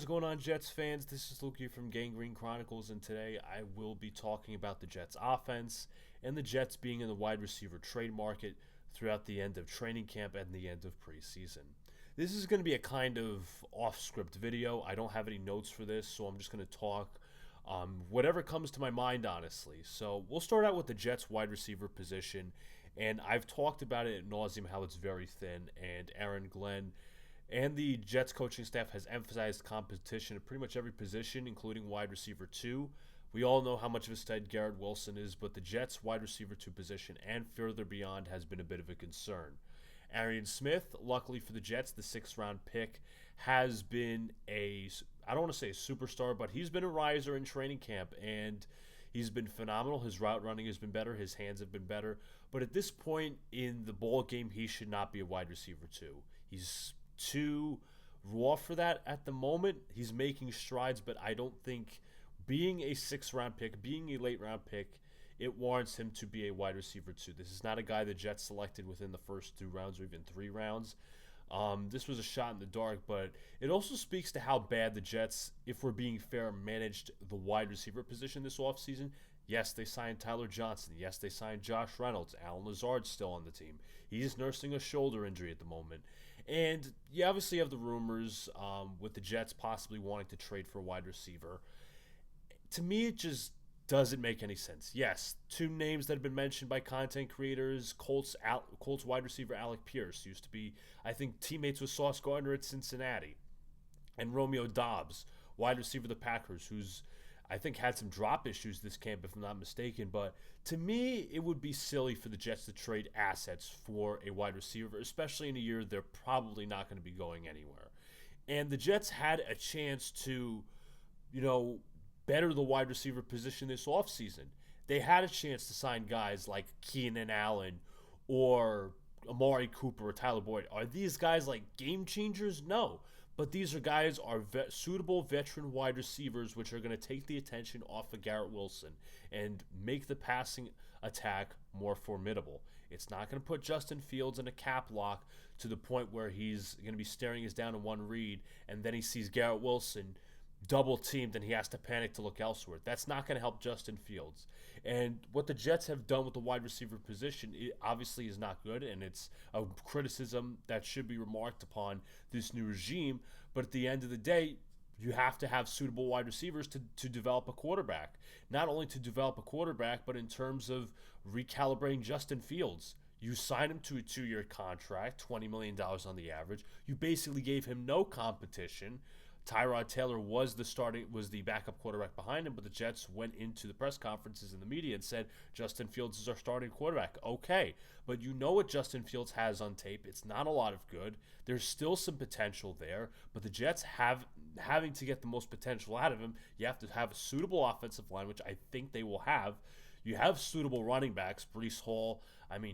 is going on, Jets fans? This is Luca from Gangrene Chronicles, and today I will be talking about the Jets offense and the Jets being in the wide receiver trade market throughout the end of training camp and the end of preseason. This is going to be a kind of off-script video. I don't have any notes for this, so I'm just going to talk whatever comes to my mind, honestly. So we'll start out with the Jets wide receiver position, and I've talked about it at nauseum how it's very thin, and Aaron Glenn and the Jets coaching staff has emphasized competition at pretty much every position, including wide receiver 2. We all know how much of a stud Garrett Wilson is, but the Jets wide receiver 2 position and further beyond has been a bit of a concern. Arian Smith, luckily for the Jets, the 6th-round pick, has been I don't want to say a superstar, but he's been a riser in training camp, and he's been phenomenal. His route running has been better. His hands have been better. But at this point in the ball game, he should not be a wide receiver 2. He's too raw for that at the moment. He's making strides, but I don't think being a 6th-round pick, being a late-round pick, it warrants him to be a wide receiver 2. This is not a guy the Jets selected within the first 2 rounds or even 3 rounds. This was a shot in the dark, but it also speaks to how bad the Jets, if we're being fair, managed the wide receiver position this offseason. Yes, they signed Tyler Johnson. Yes, they signed Josh Reynolds. Alan Lazard's still on the team. He's nursing a shoulder injury at the moment. And you obviously have the rumors with the Jets possibly wanting to trade for a wide receiver. To me, it just doesn't make any sense. Yes, 2 names that have been mentioned by content creators: Colts wide receiver Alec Pierce used to be, I think, teammates with Sauce Gardner at Cincinnati, and Romeo Doubs, wide receiver of the Packers, who's I think had some drop issues this camp, if I'm not mistaken. But to me, it would be silly for the Jets to trade assets for a wide receiver, especially in a year they're probably not going to be going anywhere. And the Jets had a chance to, better the wide receiver position this offseason. They had a chance to sign guys like Keenan Allen or Amari Cooper or Tyler Boyd. Are these guys like game changers? No. But these guys are suitable veteran wide receivers which are going to take the attention off of Garrett Wilson and make the passing attack more formidable. It's not going to put Justin Fields in a cap lock to the point where he's going to be staring us down in one read and then he sees Garrett Wilson double teamed and he has to panic to look elsewhere. That's not going to help Justin Fields. And what the Jets have done with the wide receiver position, it obviously is not good, and it's a criticism that should be remarked upon this new regime. But at the end of the day, you have to have suitable wide receivers to develop a quarterback. Not only to develop a quarterback, but in terms of recalibrating Justin Fields. You signed him to a 2-year contract, $20 million on the average. You basically gave him no competition. Tyrod Taylor was the backup quarterback behind him, but the Jets went into the press conferences in the media and said Justin Fields is our starting quarterback. Okay, but you know what Justin Fields has on tape. It's not a lot of good. There's still some potential there, but the Jets having to get the most potential out of him, you have to have a suitable offensive line, which I think they will have. You have suitable running backs. Breece Hall,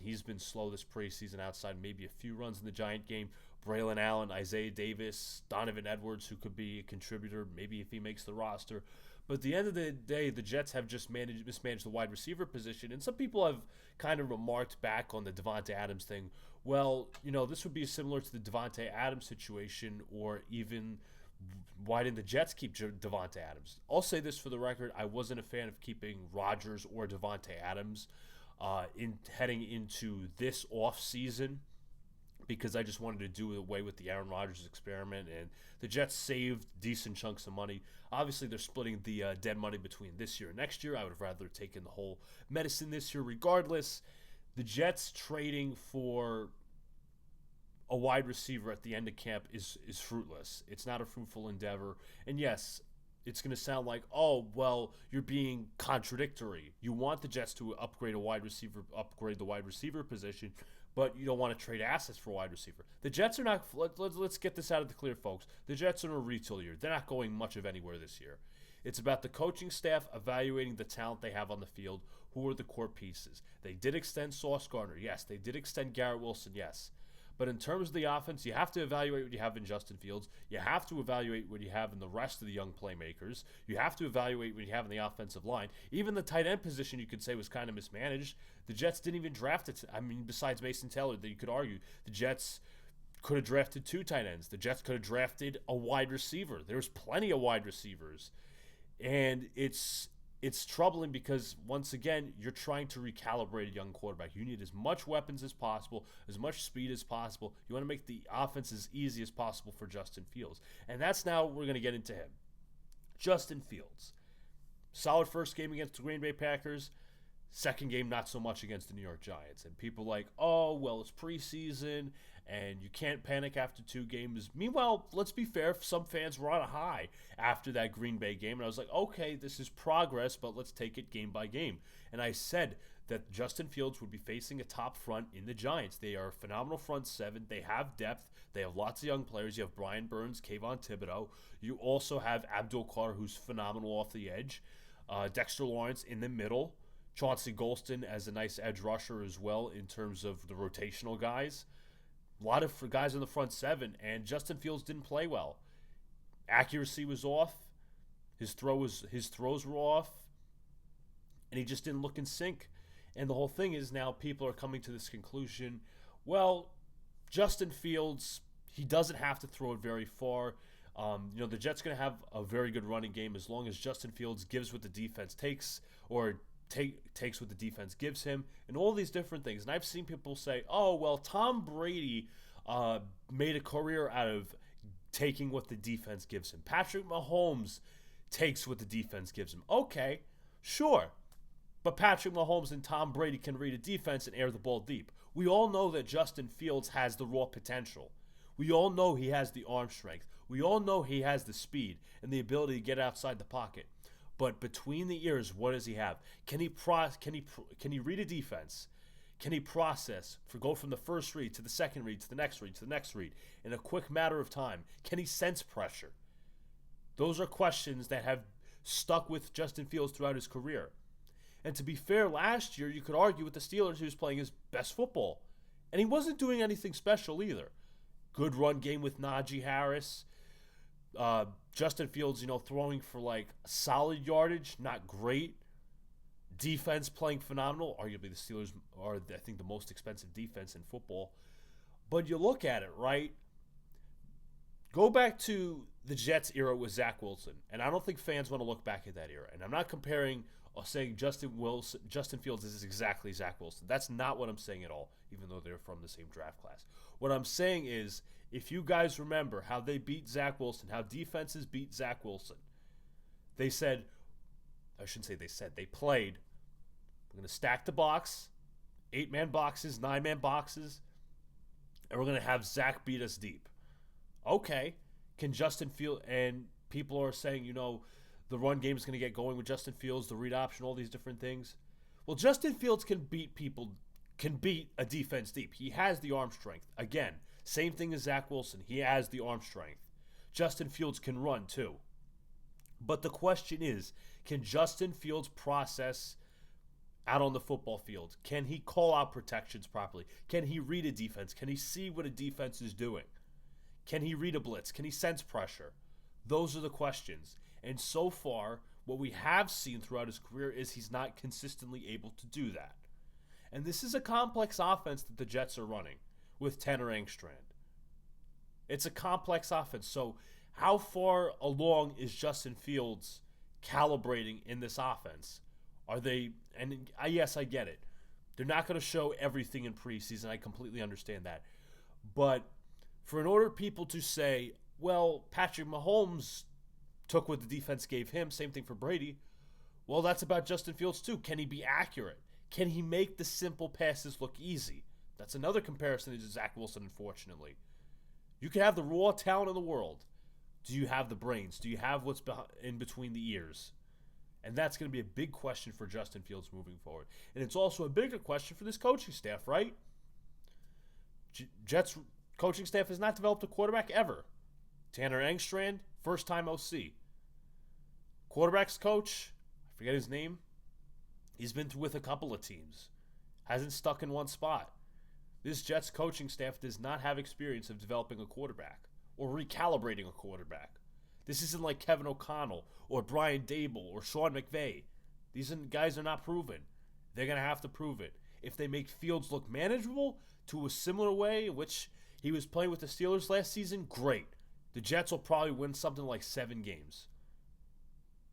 he's been slow this preseason outside maybe a few runs in the Giant game. Braylon Allen, Isaiah Davis, Donovan Edwards, who could be a contributor, maybe if he makes the roster. But at the end of the day, the Jets have just mismanaged the wide receiver position. And some people have kind of remarked back on the Davante Adams thing. Well, this would be similar to the Davante Adams situation, or even why didn't the Jets keep Davante Adams? I'll say this for the record: I wasn't a fan of keeping Rodgers or Davante Adams heading into this offseason because I just wanted to do away with the Aaron Rodgers experiment, and the Jets saved decent chunks of money. Obviously, they're splitting the dead money between this year and next year. I would have rather taken the whole medicine this year regardless. The Jets trading for a wide receiver at the end of camp is fruitless. It's not a fruitful endeavor. And yes, it's going to sound like, oh, well, you're being contradictory. You want the Jets to upgrade the wide receiver position, but you don't want to trade assets for a wide receiver. The Jets are not, let's get this out of the clear, folks. The Jets are in a retool year. They're not going much of anywhere this year. It's about the coaching staff evaluating the talent they have on the field. Who are the core pieces? They did extend Sauce Gardner. Yes. They did extend Garrett Wilson. Yes. But in terms of the offense, you have to evaluate what you have in Justin Fields. You have to evaluate what you have in the rest of the young playmakers. You have to evaluate what you have in the offensive line. Even the tight end position, you could say, was kind of mismanaged. The Jets didn't even draft it. Besides Mason Taylor, that you could argue the Jets could have drafted 2 tight ends. The Jets could have drafted a wide receiver. There's plenty of wide receivers. And it's troubling because, once again, you're trying to recalibrate a young quarterback. You need as much weapons as possible, as much speed as possible. You want to make the offense as easy as possible for Justin Fields. And that's now we're going to get into him. Justin Fields. Solid first game against the Green Bay Packers. Second game, not so much against the New York Giants. And people like, oh, well, it's preseason, and you can't panic after 2 games. Meanwhile, let's be fair, some fans were on a high after that Green Bay game. And I was like, okay, this is progress, but let's take it game by game. And I said that Justin Fields would be facing a top front in the Giants. They are a phenomenal front 7. They have depth. They have lots of young players. You have Brian Burns, Kayvon Thibodeau. You also have Abdul Carr, who's phenomenal off the edge. Dexter Lawrence in the middle. Chauncey Golston as a nice edge rusher as well in terms of the rotational guys. A lot of guys in the front 7, and Justin Fields didn't play well. Accuracy was off. His throws were off, and he just didn't look in sync. And the whole thing is now people are coming to this conclusion, well, Justin Fields, he doesn't have to throw it very far. The Jets going to have a very good running game as long as Justin Fields gives what the defense takes, or takes what the defense gives him, and all these different things. And I've seen people say, oh, well, Tom Brady made a career out of taking what the defense gives him. Patrick Mahomes takes what the defense gives him. Okay, sure. But Patrick Mahomes and Tom Brady can read a defense and air the ball deep. We all know that Justin Fields has the raw potential. We all know he has the arm strength. We all know he has the speed and the ability to get outside the pocket. But between the ears, what does he have? Can he read a defense? Can he process go from the first read to the second read to the next read to the next read in a quick matter of time? Can he sense pressure? Those are questions that have stuck with Justin Fields throughout his career. And to be fair, last year you could argue with the Steelers he was playing his best football. And he wasn't doing anything special either. Good run game with Najee Harris. Justin Fields, throwing for like solid yardage, not great. Defense playing phenomenal. Arguably the Steelers are, I think, the most expensive defense in football. But you look at it, right? Go back to the Jets era with Zach Wilson. And I don't think fans want to look back at that era. And I'm not comparing or saying Justin Fields is exactly Zach Wilson. That's not what I'm saying at all, even though they're from the same draft class. What I'm saying is, if you guys remember how they beat Zach Wilson, how defenses beat Zach Wilson, they played, we're going to stack the box, 8-man boxes, 9-man boxes, and we're going to have Zach beat us deep. Okay, can Justin Fields, and people are saying, the run game is going to get going with Justin Fields, the read option, all these different things. Well, Justin Fields can beat a defense deep. He has the arm strength. Again, same thing as Zach Wilson. He has the arm strength. Justin Fields can run too. But the question is, can Justin Fields process out on the football field? Can he call out protections properly? Can he read a defense? Can he see what a defense is doing? Can he read a blitz? Can he sense pressure? Those are the questions. And so far, what we have seen throughout his career is he's not consistently able to do that. And this is a complex offense that the Jets are running with Tanner Engstrand. It's a complex offense. So how far along is Justin Fields calibrating in this offense? Are they, and yes, I get it. They're not going to show everything in preseason. I completely understand that. But in order for people to say, well, Patrick Mahomes took what the defense gave him, same thing for Brady, well, that's about Justin Fields too. Can he be accurate? Can he make the simple passes look easy? That's another comparison to Zach Wilson, unfortunately. You can have the raw talent in the world. Do you have the brains? Do you have what's in between the ears? And that's going to be a big question for Justin Fields moving forward. And it's also a bigger question for this coaching staff, right? Jets coaching staff has not developed a quarterback ever. Tanner Engstrand, first-time OC. Quarterbacks coach, I forget his name. He's been with a couple of teams. Hasn't stuck in one spot. This Jets coaching staff does not have experience of developing a quarterback or recalibrating a quarterback. This isn't like Kevin O'Connell or Brian Dable or Sean McVay. These guys are not proven. They're going to have to prove it. If they make Fields look manageable to a similar way in which He was playing with the Steelers last season. Great. The Jets will probably win something like 7 games.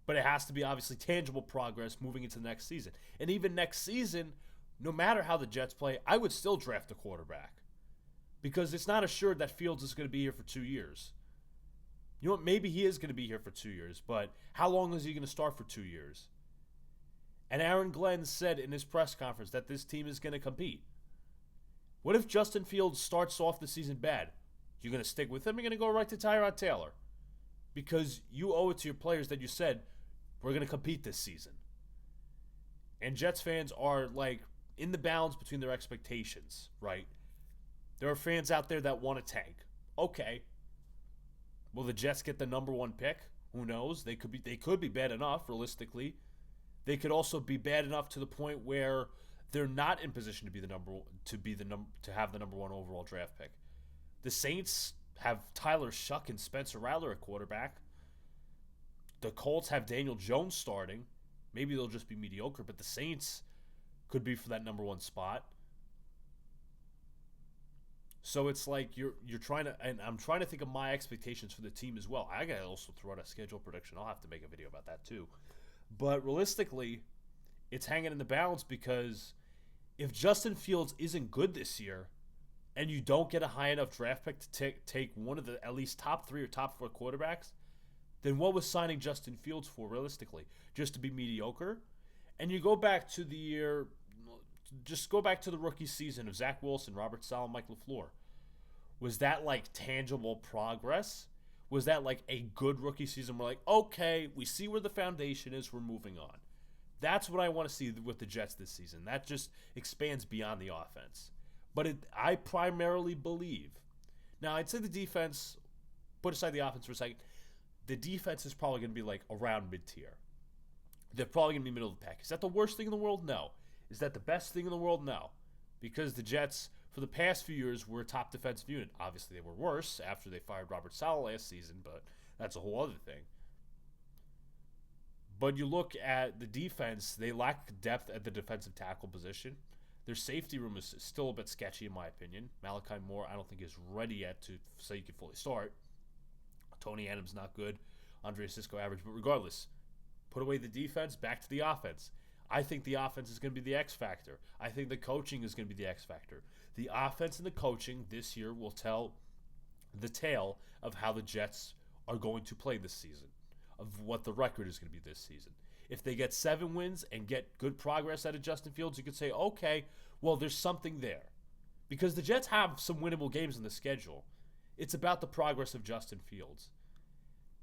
But it has to be obviously tangible progress moving into the next season. And even next season, no matter how the Jets play, I would still draft a quarterback. Because it's not assured that Fields is going to be here for 2 years. You know what? Maybe he is going to be here for 2 years, but how long is he going to start for 2 years? And Aaron Glenn said in his press conference that this team is going to compete. What if Justin Fields starts off the season bad? You're going to stick with him? You're going to go right to Tyrod Taylor? Because you owe it to your players that you said, we're going to compete this season. And Jets fans are like in the balance between their expectations, right? There are fans out there that want to tank. Okay. Will the Jets get the number 1 pick? Who knows? They could be bad enough, realistically. They could also be bad enough to the point where they're not in position to have the number 1 overall draft pick. The Saints have Tyler Shuck and Spencer Rattler at quarterback. The Colts have Daniel Jones starting. Maybe they'll just be mediocre, but the Saints could be for that number 1 spot. So it's like you're trying to, and I'm trying to think of my expectations for the team as well. I gotta also throw out a schedule prediction. I'll have to make a video about that too. But realistically, it's hanging in the balance because if Justin Fields isn't good this year, and you don't get a high enough draft pick to take one of the at least top 3 or top 4 quarterbacks, then what was signing Justin Fields for realistically? Just to be mediocre? And you go back to the year, just go back to the rookie season of Zach Wilson, Robert Saleh, Mike LaFleur. Was that like tangible progress? Was that like a good rookie season? We're like, okay, we see where the foundation is, we're moving on. That's what I want to see with the Jets this season. That just expands beyond the offense. But I primarily believe, now I'd say the defense, put aside the offense for a second, the defense is probably going to be like around mid-tier. They're probably going to be middle of the pack. Is that the worst thing in the world? No. Is that the best thing in the world? No. Because the Jets, for the past few years, were a top defensive unit. Obviously, they were worse after they fired Robert Saleh last season, but that's a whole other thing. But you look at the defense, they lack depth at the defensive tackle position. Their safety room is still a bit sketchy, in my opinion. Malachi Moore, I don't think, is ready yet to say you can fully start. Tony Adams, not good. Andre Sisco, average. But regardless, put away the defense, back to the offense. I think the offense is going to be the X factor. I think the coaching is going to be the X factor. The offense and the coaching this year will tell the tale of how the Jets are going to play this season, of what the record is going to be this season. If they get 7 wins and get good progress out of Justin Fields, you could say, okay, well, there's something there. Because the Jets have some winnable games in the schedule. It's about the progress of Justin Fields.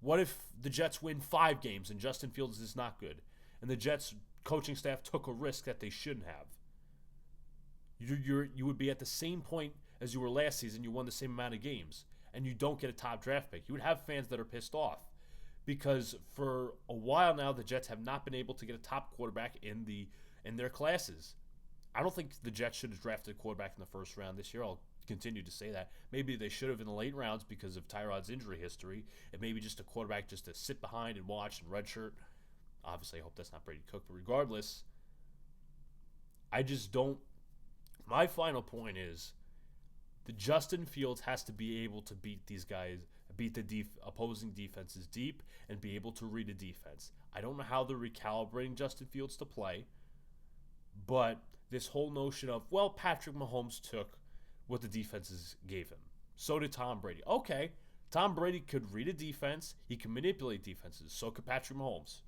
What if the Jets win 5 games and Justin Fields is not good, and the Jets coaching staff took a risk that they shouldn't have? You would be at the same point as you were last season. You won the same amount of games, and you don't get a top draft pick. You would have fans that are pissed off. Because for a while now, the Jets have not been able to get a top quarterback in their classes. I don't think the Jets should have drafted a quarterback in the first round this year. I'll continue to say that. Maybe they should have in the late rounds because of Tyrod's injury history, and maybe just a quarterback just to sit behind and watch and redshirt. Obviously, I hope that's not Brady Cook, but regardless, I just don't. My final point is the Justin Fields has to be able to beat these guys, beat the opposing defenses deep, and be able to read a defense. I don't know how they're recalibrating Justin Fields to play, but this whole notion of, well, Patrick Mahomes took what the defenses gave him. So did Tom Brady. Okay, Tom Brady could read a defense. He can manipulate defenses. So could Patrick Mahomes.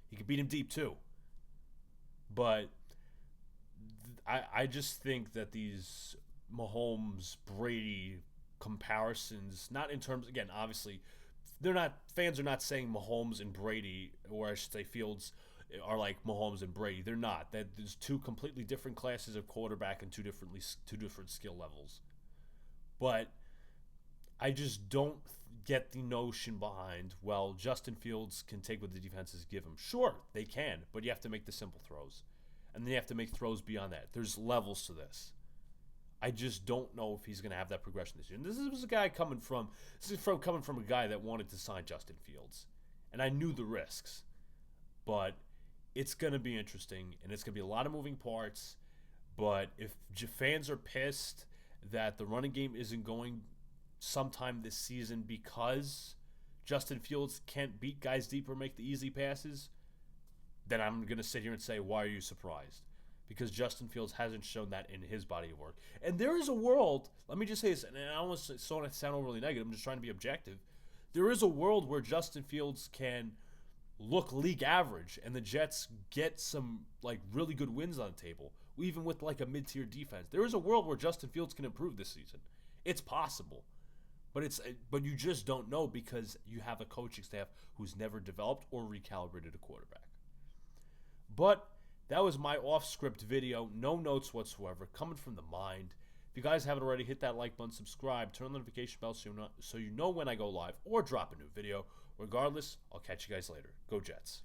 He could beat him deep too. But I just think that these Mahomes-Brady comparisons, not in terms, again, obviously, fans are not saying Mahomes and Brady, or I should say Fields, are like Mahomes and Brady. They're not. There's 2 completely different classes of quarterback and 2 different skill levels. But I just don't get the notion behind, well, Justin Fields can take what the defenses give him. Sure, they can, but you have to make the simple throws. And then you have to make throws beyond that. There's levels to this. I just don't know if he's going to have that progression this year. And this is a guy coming from a guy that wanted to sign Justin Fields. And I knew the risks. But it's going to be interesting, and it's going to be a lot of moving parts. But if fans are pissed that the running game isn't going sometime this season because Justin Fields can't beat guys deep or make the easy passes, then I'm going to sit here and say, why are you surprised? Because Justin Fields hasn't shown that in his body of work. And there is a world, let me just say this, and I don't want to sound overly negative, I'm just trying to be objective. There is a world where Justin Fields can look league average and the Jets get some like really good wins on the table, even with like a mid-tier defense. There is a world where Justin Fields can improve this season. It's possible. But you just don't know because you have a coaching staff who's never developed or recalibrated a quarterback. But that was my off-script video, no notes whatsoever, coming from the mind. If you guys haven't already, hit that like button, subscribe, turn on the notification bell so you know when I go live or drop a new video. Regardless, I'll catch you guys later. Go Jets.